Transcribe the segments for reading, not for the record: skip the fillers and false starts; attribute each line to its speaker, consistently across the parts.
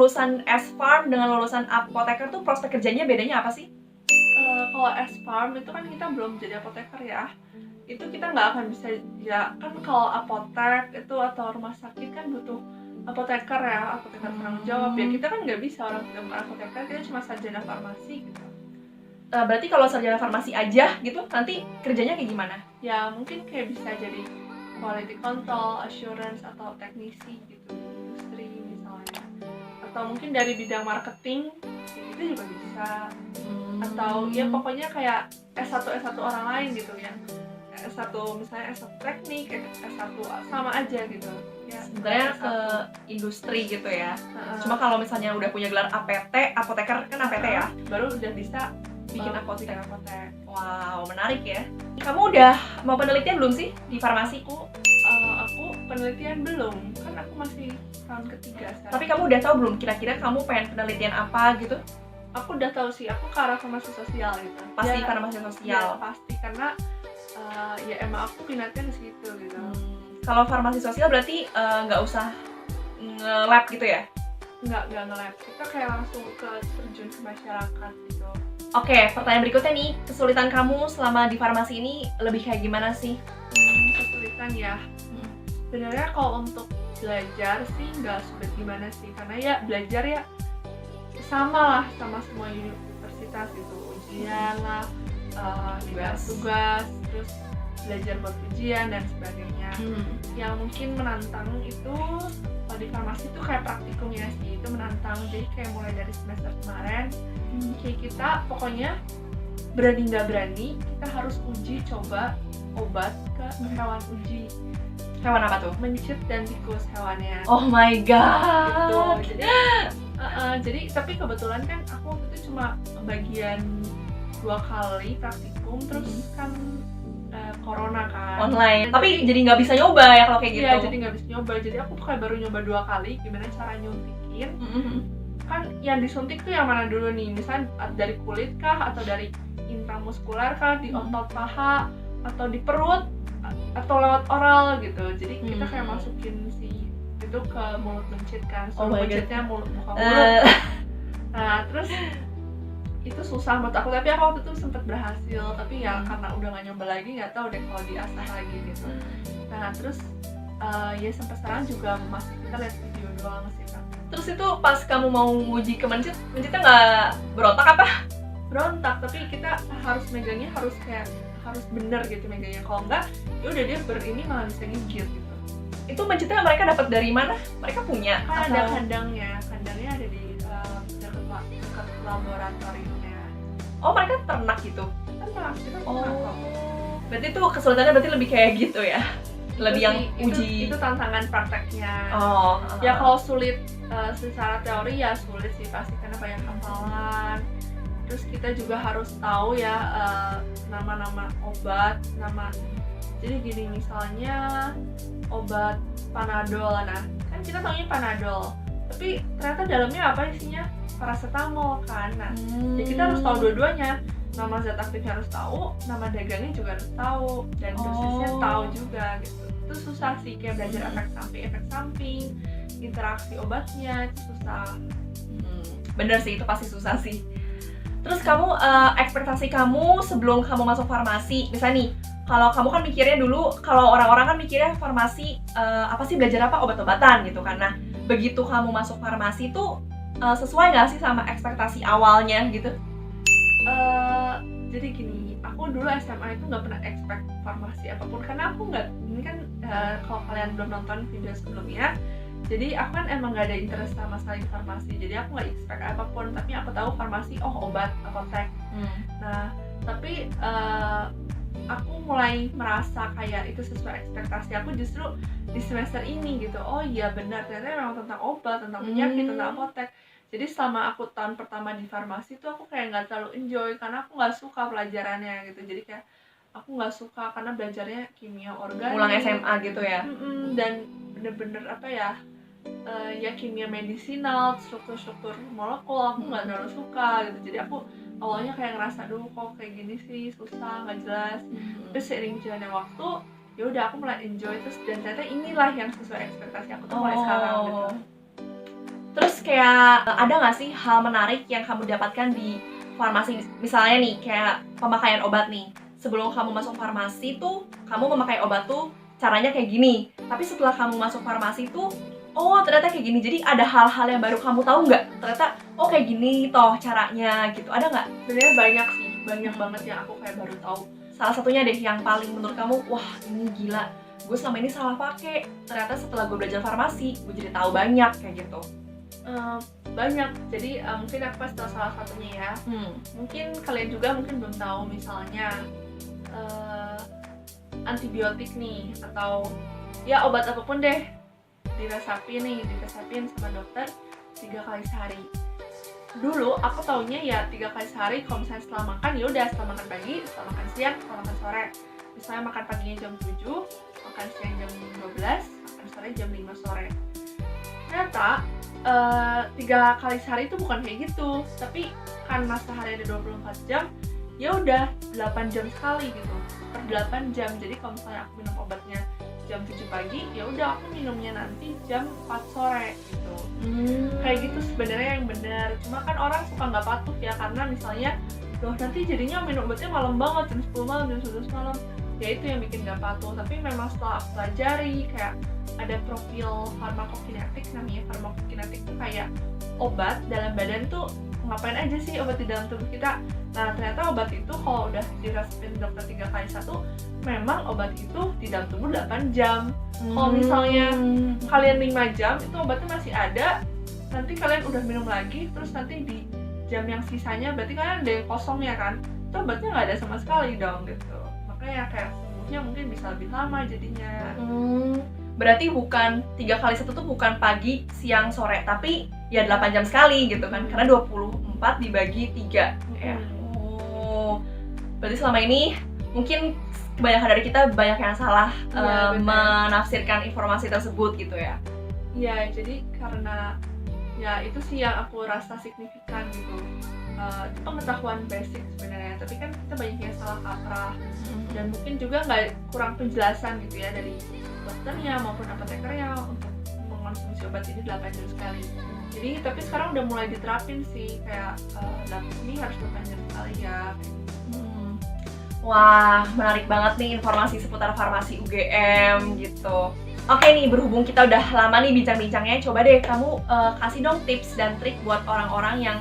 Speaker 1: lulusan S-Farm dengan lulusan apoteker tuh prospek kerjanya bedanya apa sih?
Speaker 2: Kalau S-Farm itu kan kita belum jadi apoteker ya. Itu kita nggak akan bisa, ya kan kalau apotek itu atau rumah sakit kan butuh apoteker ya, apoteker penanggung jawab ya. Kita kan nggak bisa, orang kita bukan apoteker, kita cuma sarjana farmasi gitu.
Speaker 1: Berarti kalau sarjana farmasi aja gitu nanti kerjanya kayak gimana?
Speaker 2: Ya mungkin kayak bisa jadi quality control, assurance, atau teknisi gitu di industri misalnya. Atau mungkin dari bidang marketing itu juga bisa. Atau ya pokoknya kayak S1 orang lain gitu ya. S1 misalnya S1 teknik, S1 sama aja gitu ya,
Speaker 1: sebenarnya
Speaker 2: S1
Speaker 1: ke industri gitu ya. Cuma kalau misalnya udah punya gelar APT, apoteker kan APT ya,
Speaker 2: baru udah bisa
Speaker 1: bikin apotek.
Speaker 2: apotek.
Speaker 1: Wow, menarik ya. Kamu udah mau penelitian belum sih di farmasi?
Speaker 2: Aku penelitian belum, kan aku masih tahun ketiga sekarang.
Speaker 1: Tapi kamu udah tahu belum kira-kira kamu pengen penelitian apa gitu?
Speaker 2: Aku udah tahu sih, aku ke arah farmasi sosial gitu.
Speaker 1: Pasti
Speaker 2: ya,
Speaker 1: farmasi sosial.
Speaker 2: Ya, pasti karena ya emang aku minatnya di situ gitu.
Speaker 1: Kalau farmasi sosial berarti nggak usah nge-lab gitu ya?
Speaker 2: Nggak nge-lab, kita kayak langsung ke terjun ke masyarakat gitu.
Speaker 1: Oke, pertanyaan berikutnya nih, kesulitan kamu selama di farmasi ini lebih kayak gimana sih?
Speaker 2: Kesulitan ya. Sebenarnya kalau untuk belajar sih nggak sulit gimana sih, karena ya belajar ya sama lah sama semua universitas gitu, ujian lah, tugas, terus belajar buat ujian dan sebagainya. Yang mungkin menantang itu kalau di farmasi itu kayak praktikumnya sih, itu menantang. Jadi kayak mulai dari semester kemarin kayak kita pokoknya berani nggak berani kita harus uji coba obat ke hewan uji.
Speaker 1: Hewan apa tuh?
Speaker 2: Mencit dan tikus hewannya.
Speaker 1: Oh my god.
Speaker 2: Gitu. Jadi tapi kebetulan kan aku waktu itu cuma bagian 2 kali praktikum, terus kan corona kan.
Speaker 1: Online. Tapi jadi nggak bisa nyoba ya kalau kayak gitu.
Speaker 2: Iya, jadi nggak bisa nyoba. Jadi aku tuh kayak baru nyoba 2 kali gimana cara nyuntikin. Kan yang disuntik tuh yang mana dulu nih? Misalnya dari kulit kah, atau dari intramuskuler kah, di otot paha, atau di perut, atau lewat oral gitu. Jadi kita kayak masukin si itu ke mulut mencit kan, mencitnya mulut muka mulut. Nah terus itu susah menurut aku, tapi aku waktu itu sempat berhasil, tapi ya karena udah nggak nyoba lagi, nggak tahu deh kalau diasah lagi gitu. Nah terus ya sampai sekarang juga masih kita lihat video doang sih kan.
Speaker 1: Terus itu pas kamu mau uji ke mencitnya nggak berontak apa?
Speaker 2: Berontak, tapi kita harus megangnya harus bener gitu megangnya. Kalau enggak, ya udah dia ini malah bisa gigit gitu.
Speaker 1: Itu mencitnya mereka dapat dari mana? Mereka punya?
Speaker 2: Kan ada kandangnya ada di dekat laboratoriumnya.
Speaker 1: Oh, mereka ternak gitu?
Speaker 2: Ternak, kita
Speaker 1: Oh.
Speaker 2: ternak kok.
Speaker 1: Berarti tuh kesulitannya berarti lebih kayak gitu ya? Lebih yang uji.
Speaker 2: Itu tantangan prakteknya.
Speaker 1: Oh.
Speaker 2: Ya kalau sulit secara teori ya sulit sih pasti, karena banyak hafalan. Terus kita juga harus tahu ya nama-nama obat, jadi gini misalnya obat Panadol, nah kan kita taunya Panadol, tapi ternyata dalamnya apa isinya? Paracetamol kan. Nah ya kita harus tahu dua-duanya, nama zat aktifnya harus tahu, nama dagangnya juga harus tahu, dan dosisnya tahu juga gitu. Itu susah sih, kayak belajar efek samping, interaksi obatnya itu susah.
Speaker 1: Bener sih, itu pasti susah sih. Terus kamu ekspektasi kamu sebelum kamu masuk farmasi, misalnya nih, kalau kamu kan mikirnya dulu, kalau orang-orang kan mikirnya farmasi apa sih, belajar apa, obat-obatan gitu kan. Nah, begitu kamu masuk farmasi tuh sesuai nggak sih sama ekspektasi awalnya gitu?
Speaker 2: Jadi gini, aku dulu SMA itu nggak pernah expect farmasi apapun, karena aku nggak, ini kan kalau kalian belum nonton video sebelumnya, jadi aku kan emang nggak ada interest sama sekali di farmasi, jadi aku nggak expect apapun, tapi aku tahu farmasi, obat, apotek. Nah tapi aku mulai merasa kayak itu sesuai ekspektasi aku justru di semester ini gitu. Oh iya benar, ternyata memang tentang obat, tentang penyakit, tentang apotek. Jadi selama aku tahun pertama di farmasi tuh aku kayak nggak terlalu enjoy, karena aku nggak suka pelajarannya gitu. Jadi kayak aku nggak suka karena belajarnya kimia organik,
Speaker 1: ulang SMA gitu ya.
Speaker 2: Dan bener-bener apa ya, ya kimia medisinal, struktur molekul aku nggak terlalu suka gitu. Jadi aku awalnya kayak ngerasa dulu kok kayak gini sih, susah, nggak jelas. Terus seiring jalannya waktu, ya udah aku mulai enjoy terus, dan ternyata inilah yang sesuai ekspektasi aku tuh mulai sekarang gitu.
Speaker 1: Terus kayak ada nggak sih hal menarik yang kamu dapatkan di farmasi? Misalnya nih kayak pemakaian obat nih. Sebelum kamu masuk farmasi tuh kamu memakai obat tuh caranya kayak gini. Tapi setelah kamu masuk farmasi tuh oh ternyata kayak gini. Jadi ada hal-hal yang baru kamu tahu nggak? Ternyata oh kayak gini toh caranya gitu. Ada nggak?
Speaker 2: Sebenarnya banyak sih, banyak banget yang aku kayak baru tahu.
Speaker 1: Salah satunya deh yang paling menurut kamu, wah ini gila, gue selama ini salah pakai. Ternyata setelah gue belajar farmasi, gue jadi tahu banyak kayak gitu.
Speaker 2: Banyak, jadi mungkin aku kasih tahu salah satunya ya. Mungkin kalian juga mungkin belum tahu, misalnya antibiotik nih, atau ya obat apapun deh diresepin sama dokter 3 kali sehari. Dulu aku taunya ya 3 kali sehari, kalau misalnya setelah makan ya udah, setelah makan pagi, setelah makan siang, setelah makan sore. Misalnya makan paginya jam 7, makan siang jam 12, makan sore jam 5 sore. Ternyata 3 kali sehari itu bukan kayak gitu, tapi karena sehari ada 24 jam, ya udah 8 jam sekali gitu, per 8 jam. Jadi kalau misalnya aku minum obatnya jam 7 pagi, ya udah aku minumnya nanti jam 4 sore gitu. Kayak gitu sebenarnya yang benar. Cuma kan orang suka nggak patuh ya, karena misalnya loh nanti jadinya minum obatnya malam banget, jam 10 malam, jam 11 malam. Ya itu yang bikin nggak patuh. Tapi memang setelah aku pelajari, kayak ada profil farmakokinetik, namanya farmakokinetik tuh kayak obat dalam badan tuh ngapain aja sih obat di dalam tubuh kita. Nah ternyata obat itu kalau udah diresepin dokter 3 kali 1, memang obat itu di dalam tubuh 8 jam. Kalau misalnya kalian 5 jam itu obatnya masih ada, nanti kalian udah minum lagi, terus nanti di jam yang sisanya berarti kalian ada yang kosong ya kan, itu obatnya nggak ada sama sekali dong gitu. Makanya kayak sembuhnya mungkin bisa lebih lama jadinya.
Speaker 1: Berarti bukan 3 kali 1 tuh bukan pagi, siang, sore, tapi ya 8 jam sekali gitu kan, karena 24 dibagi 3 ya. Oh, berarti selama ini mungkin kebanyakan dari kita banyak yang salah menafsirkan informasi tersebut gitu ya.
Speaker 2: Iya, jadi karena ya itu sih yang aku rasa signifikan gitu. Itu pengetahuan basic sebenarnya, tapi kan kita banyak yang salah kaprah, dan mungkin juga kurang penjelasan gitu ya dari dokternya maupun apotekernya untuk mengonsumsi obat ini 8 jam sekali. Jadi tapi sekarang udah mulai diterapin sih, kayak ini harus 8 jam sekali ya.
Speaker 1: Wah, menarik banget nih informasi seputar farmasi UGM gitu. Oke nih, berhubung kita udah lama nih bincang-bincangnya, coba deh kamu kasih dong tips dan trik buat orang-orang yang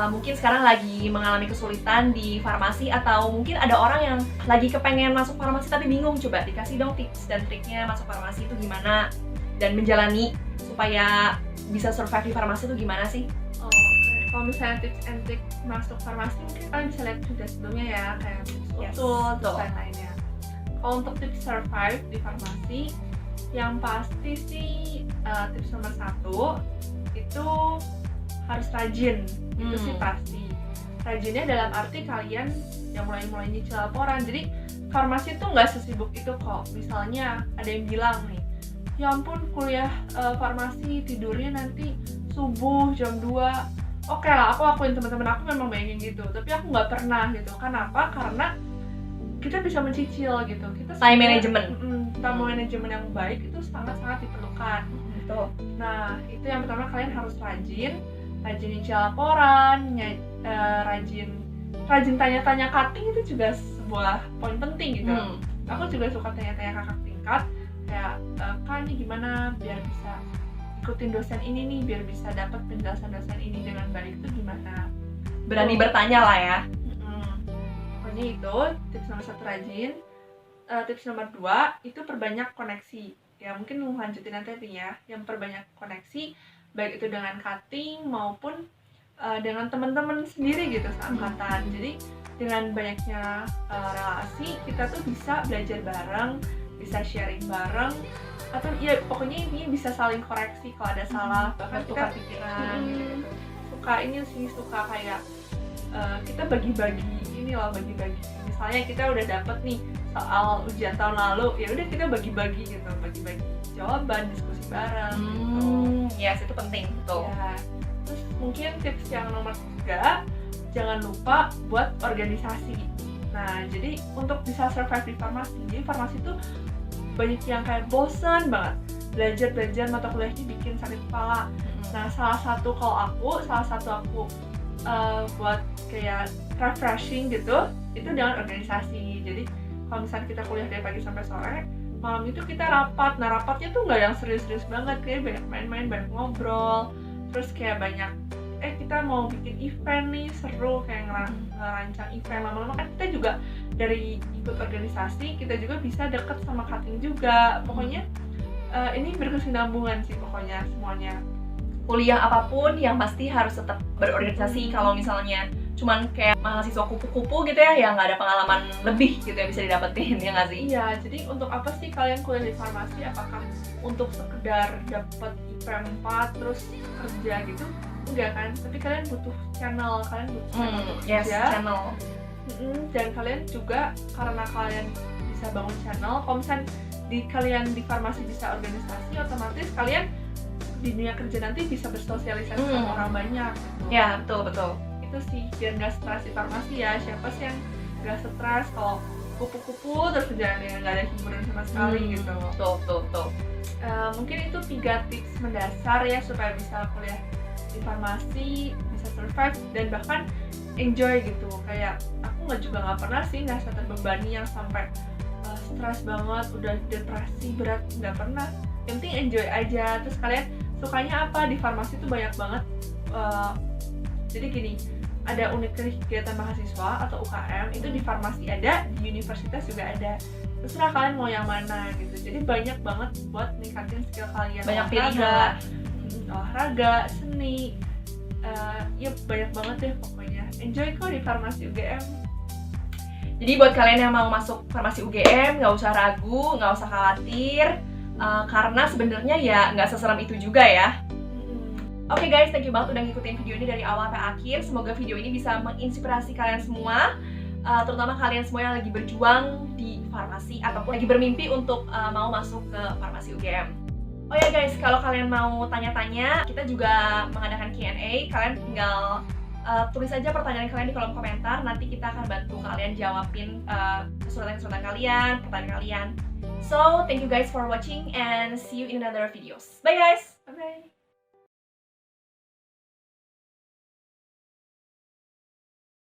Speaker 1: mungkin sekarang lagi mengalami kesulitan di farmasi, atau mungkin ada orang yang lagi kepengen masuk farmasi tapi bingung. Coba dikasih dong tips dan triknya masuk farmasi itu gimana, dan menjalani supaya bisa survive di farmasi itu gimana sih?
Speaker 2: Kalau misalnya tips and trick masuk farmasi, mungkin kalian bisa lihat juga sebelumnya ya, kayak usul dan lain-lainnya. Kalau untuk tips survive di farmasi, yang pasti sih tips nomor 1 itu harus rajin. Itu sih pasti. Rajinnya dalam arti kalian yang mulai nyicil laporan. Jadi farmasi tuh nggak sesibuk itu kok. Misalnya ada yang bilang nih, ya ampun kuliah farmasi tidurnya nanti subuh jam 2. Oke lah, aku akuin, teman-teman aku memang bayangin gitu, tapi aku nggak pernah gitu. Kenapa? Karena kita bisa mencicil gitu. Kita
Speaker 1: time management.
Speaker 2: Time management yang baik itu sangat-sangat diperlukan. Nah, itu yang pertama, kalian harus rajin nyicil laporan, rajin tanya-tanya cutting, itu juga sebuah poin penting gitu. Aku juga suka tanya-tanya kakak tingkat, kayak Kak ini gimana biar bisa ikutin dosen ini nih, biar bisa dapat penjelasan dosen ini dengan baik, itu gimana.
Speaker 1: Berani bertanya lah ya.
Speaker 2: Pokoknya itu tips nomor 1, rajin. Tips nomor 2 itu perbanyak koneksi. Ya mungkin lanjutin nanti ya, yang perbanyak koneksi, baik itu dengan cutting maupun dengan teman-teman sendiri gitu seangkatan. Jadi dengan banyaknya relasi, kita tuh bisa belajar bareng, bisa sharing bareng, atau ya pokoknya intinya bisa saling koreksi kalau ada salah, bahkan tukar pikiran gitu. Suka kayak kita bagi-bagi ini loh, bagi-bagi. Misalnya kita udah dapet nih soal ujian tahun lalu, ya udah kita bagi-bagi gitu, bagi-bagi jawaban, diskusi bareng gitu.
Speaker 1: Yes, itu penting tuh.
Speaker 2: Ya. Terus mungkin tips yang nomor 3, jangan lupa buat organisasi. Nah, jadi untuk bisa survive di farmasi, jadi farmasi tuh banyak yang kayak bosan banget, belajar mata kuliahnya bikin sakit kepala. Nah, salah satu aku buat kayak refreshing gitu, itu dengan organisasi. Jadi kalau misalnya kita kuliah dari pagi sampai sore, malam itu kita rapat. Nah, rapatnya tuh nggak yang serius-serius banget, kayak banyak main-main, banyak ngobrol, terus kayak banyak kita mau bikin event nih, seru, kayak ngerancang event. Lama-lama kan kita juga dari ikut organisasi, kita juga bisa deket sama cutting juga. Pokoknya ini berkesinambungan sih pokoknya semuanya.
Speaker 1: Kuliah apapun yang pasti harus tetap berorganisasi. Kalau misalnya cuman kayak mahasiswa kupu-kupu gitu ya nggak ada pengalaman lebih gitu yang bisa didapetin, ya nggak sih?
Speaker 2: Iya, jadi untuk apa sih kalian kuliah di farmasi? Apakah untuk sekedar dapat IP 4 terus kerja gitu? Enggak kan? Tapi kalian butuh channel untuk
Speaker 1: Yes,
Speaker 2: kerja.
Speaker 1: channel.
Speaker 2: Dan kalian juga karena kalian bisa bangun channel, kalau misalnya kalian di farmasi bisa organisasi, otomatis kalian di dunia kerja nanti bisa bersosialisasi sama orang banyak gitu.
Speaker 1: Ya, betul.
Speaker 2: Itu sih biar nggak stres di farmasi ya. Siapa sih yang nggak stres kalau kupu-kupu terus kerjaannya nggak ada hiburan sama sekali gitu.
Speaker 1: Betul.
Speaker 2: Mungkin itu 3 tips mendasar ya supaya bisa kuliah di farmasi, bisa survive dan bahkan enjoy gitu. Kayak aku nggak pernah sih ngerasa terbebani yang sampai stres banget, udah depresi berat, nggak pernah. Yang penting enjoy aja. Terus kalian sukanya apa? Di farmasi tuh banyak banget. Jadi gini, ada unit kegiatan mahasiswa atau UKM, itu di farmasi ada, di universitas juga ada. Terserah kalian mau yang mana gitu. Jadi banyak banget buat ningkatin skill kalian.
Speaker 1: Banyak pilihan.
Speaker 2: Olahraga, seni, ya banyak banget deh pokoknya. Enjoy kok di farmasi UGM.
Speaker 1: Jadi buat kalian yang mau masuk farmasi UGM, nggak usah ragu, nggak usah khawatir, karena sebenarnya ya nggak seseram itu juga ya. Oke guys, thank you banget udah ngikutin video ini dari awal sampai akhir. Semoga video ini bisa menginspirasi kalian semua, terutama kalian semua yang lagi berjuang di farmasi ataupun lagi bermimpi untuk mau masuk ke farmasi UGM. Oh ya guys, kalau kalian mau tanya-tanya, kita juga mengadakan Q&A. Kalian tinggal tulis aja pertanyaan kalian di kolom komentar. Nanti kita akan bantu kalian jawabin kesulitan-kesulitan kalian, pertanyaan kalian. So, thank you guys for watching and see you in another videos. Bye guys!
Speaker 2: Bye-bye!